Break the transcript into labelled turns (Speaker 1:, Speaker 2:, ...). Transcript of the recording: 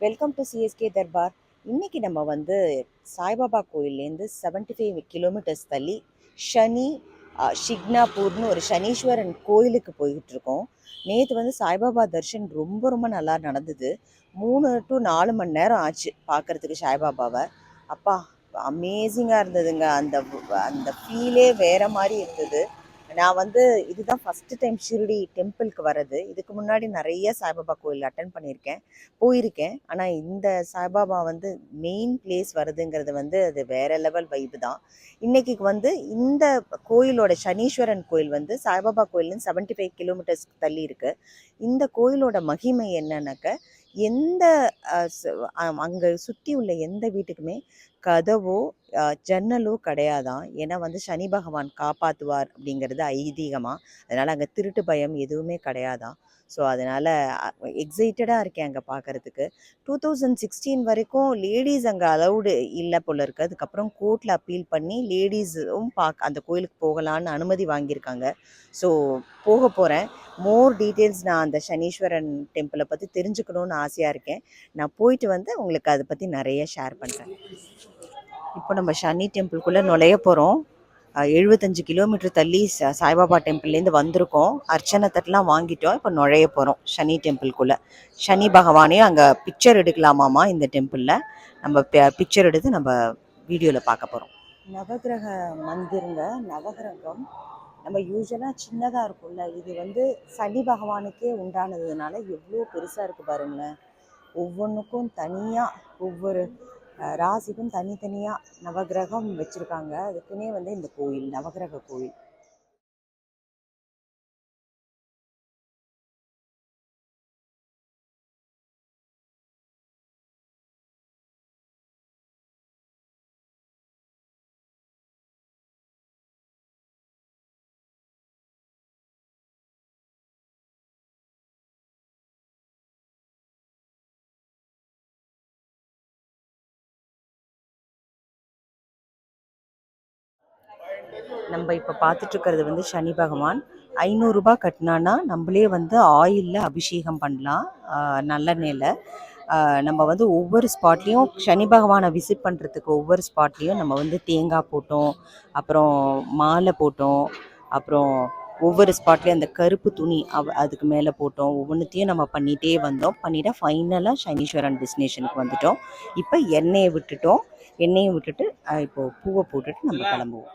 Speaker 1: Welcome to CSK Darbar. இன்னைக்கு நம்ம வந்து சாய்பாபா கோயிலேருந்து 75 கிலோமீட்டர்ஸ் தள்ளி ஷனி ஷிக்னாப்பூர்னு ஒரு சனீஸ்வரன் கோயிலுக்கு போய்கிட்டு இருக்கோம். நேற்று வந்து சாய்பாபா தர்ஷன் ரொம்ப ரொம்ப நல்லா நடந்தது. 3 to 4 மணி நேரம் ஆச்சு பார்க்கறதுக்கு சாய்பாபாவை. அப்பா, அமேசிங்காக இருந்ததுங்க. அந்த அந்த ஃபீலே வேற மாதிரி இருந்தது. நான் வந்து இதுதான் ஃபஸ்ட்டு டைம் ஷிரடி டெம்பிளுக்கு வர்றது. இதுக்கு முன்னாடி நிறைய சாய்பாபா கோயில் அட்டன் பண்ணியிருக்கேன், போயிருக்கேன். ஆனால் இந்த சாய்பாபா வந்து மெயின் பிளேஸ் வருதுங்கிறது வந்து அது வேற லெவல் வைப்பு தான். இன்னைக்கு வந்து இந்த கோயிலோட சனீஸ்வரன் கோயில் வந்து சாய்பாபா கோயிலேருந்து 75 கிலோமீட்டர்ஸ் தள்ளி இருக்கு. இந்த கோயிலோட மகிமை என்னன்னாக்க, எந்த அங்கே சுற்றி உள்ள எந்த வீட்டுக்குமே கதவோ ஜன்னலோ கிடையாதான். ஏன்னா வந்து சனி பகவான் காப்பாற்றுவார் அப்படிங்கிறது ஐதீகமாக. அதனால் அங்கே திருட்டு பயம் எதுவுமே கிடையாதான். ஸோ அதனால் எக்ஸைட்டடாக இருக்கேன் அங்கே பார்க்குறதுக்கு. 2016 வரைக்கும் லேடீஸ் அங்கே அலௌடு இல்லை போல இருக்குது. அதுக்கப்புறம் கோர்ட்டில் அப்பீல் பண்ணி லேடீஸும் அந்த கோயிலுக்கு போகலான்னு அனுமதி வாங்கியிருக்காங்க. ஸோ போக போகிறேன். மோர் டீட்டெயில்ஸ் நான் அந்த சனீஸ்வரன் டெம்பிளை பற்றி தெரிஞ்சுக்கணுன்னு ஆசையாக இருக்கேன். நான் போயிட்டு வந்து உங்களுக்கு அதை பற்றி நிறைய ஷேர் பண்ணுறேன். இப்போ நம்ம சனி டெம்பிள்குள்ளே நுழைய போகிறோம். 75 கிலோமீட்டர் தள்ளி சாய்பாபா டெம்பிள்லேருந்து வந்திருக்கோம். அர்ச்சனை தட்டெலாம் வாங்கிட்டோம். இப்போ நுழைய போகிறோம் சனி டெம்பிள்குள்ளே. சனி பகவானையும் அங்கே பிக்சர் எடுக்கலாமாமா இந்த டெம்பிளில். நம்ம பிக்சர் எடுத்து நம்ம வீடியோவில் பார்க்க போகிறோம். நவகிரக மந்திருங்க. நவகிரகம் நம்ம யூஸ்வலாக சின்னதாக இருக்கும்ல, இது வந்து சனி பகவானுக்கே உண்டானதுனால எவ்வளோ பெருசாக இருக்குது பாருங்களேன். ஒவ்வொன்றுக்கும் தனியாக ஒவ்வொரு ராசிக்கும் தனித்தனியாக நவகிரகம் வச்சுருக்காங்க. அதுக்குன்னே வந்து இந்த கோயில் நவகிரக கோயில். நம்ம இப்போ பார்த்துட்ருக்கிறது வந்து சனி பகவான். 500 ரூபாய் கட்டினான்னா நம்மளே வந்து ஆயிலில் அபிஷேகம் பண்ணலாம், நல்லெண்ணெயில். நம்ம வந்து ஒவ்வொரு ஸ்பாட்லேயும் சனி பகவானை விசிட் பண்ணுறதுக்கு ஒவ்வொரு ஸ்பாட்லேயும் நம்ம வந்து தேங்காய் போட்டோம், அப்புறம் மாலை போட்டோம், அப்புறம் ஒவ்வொரு ஸ்பாட்லேயும் அந்த கருப்பு துணி அதுக்கு மேலே போட்டோம். ஒவ்வொன்றுத்தையும் நம்ம பண்ணிகிட்டே வந்தோம். பண்ணிவிட்டு ஃபைனலாக சனீஸ்வரன் டெஸ்டினேஷனுக்கு வந்துட்டோம். இப்போ எண்ணெயை விட்டுட்டு இப்போது பூவை போட்டுட்டு நம்ம கிளம்புவோம்.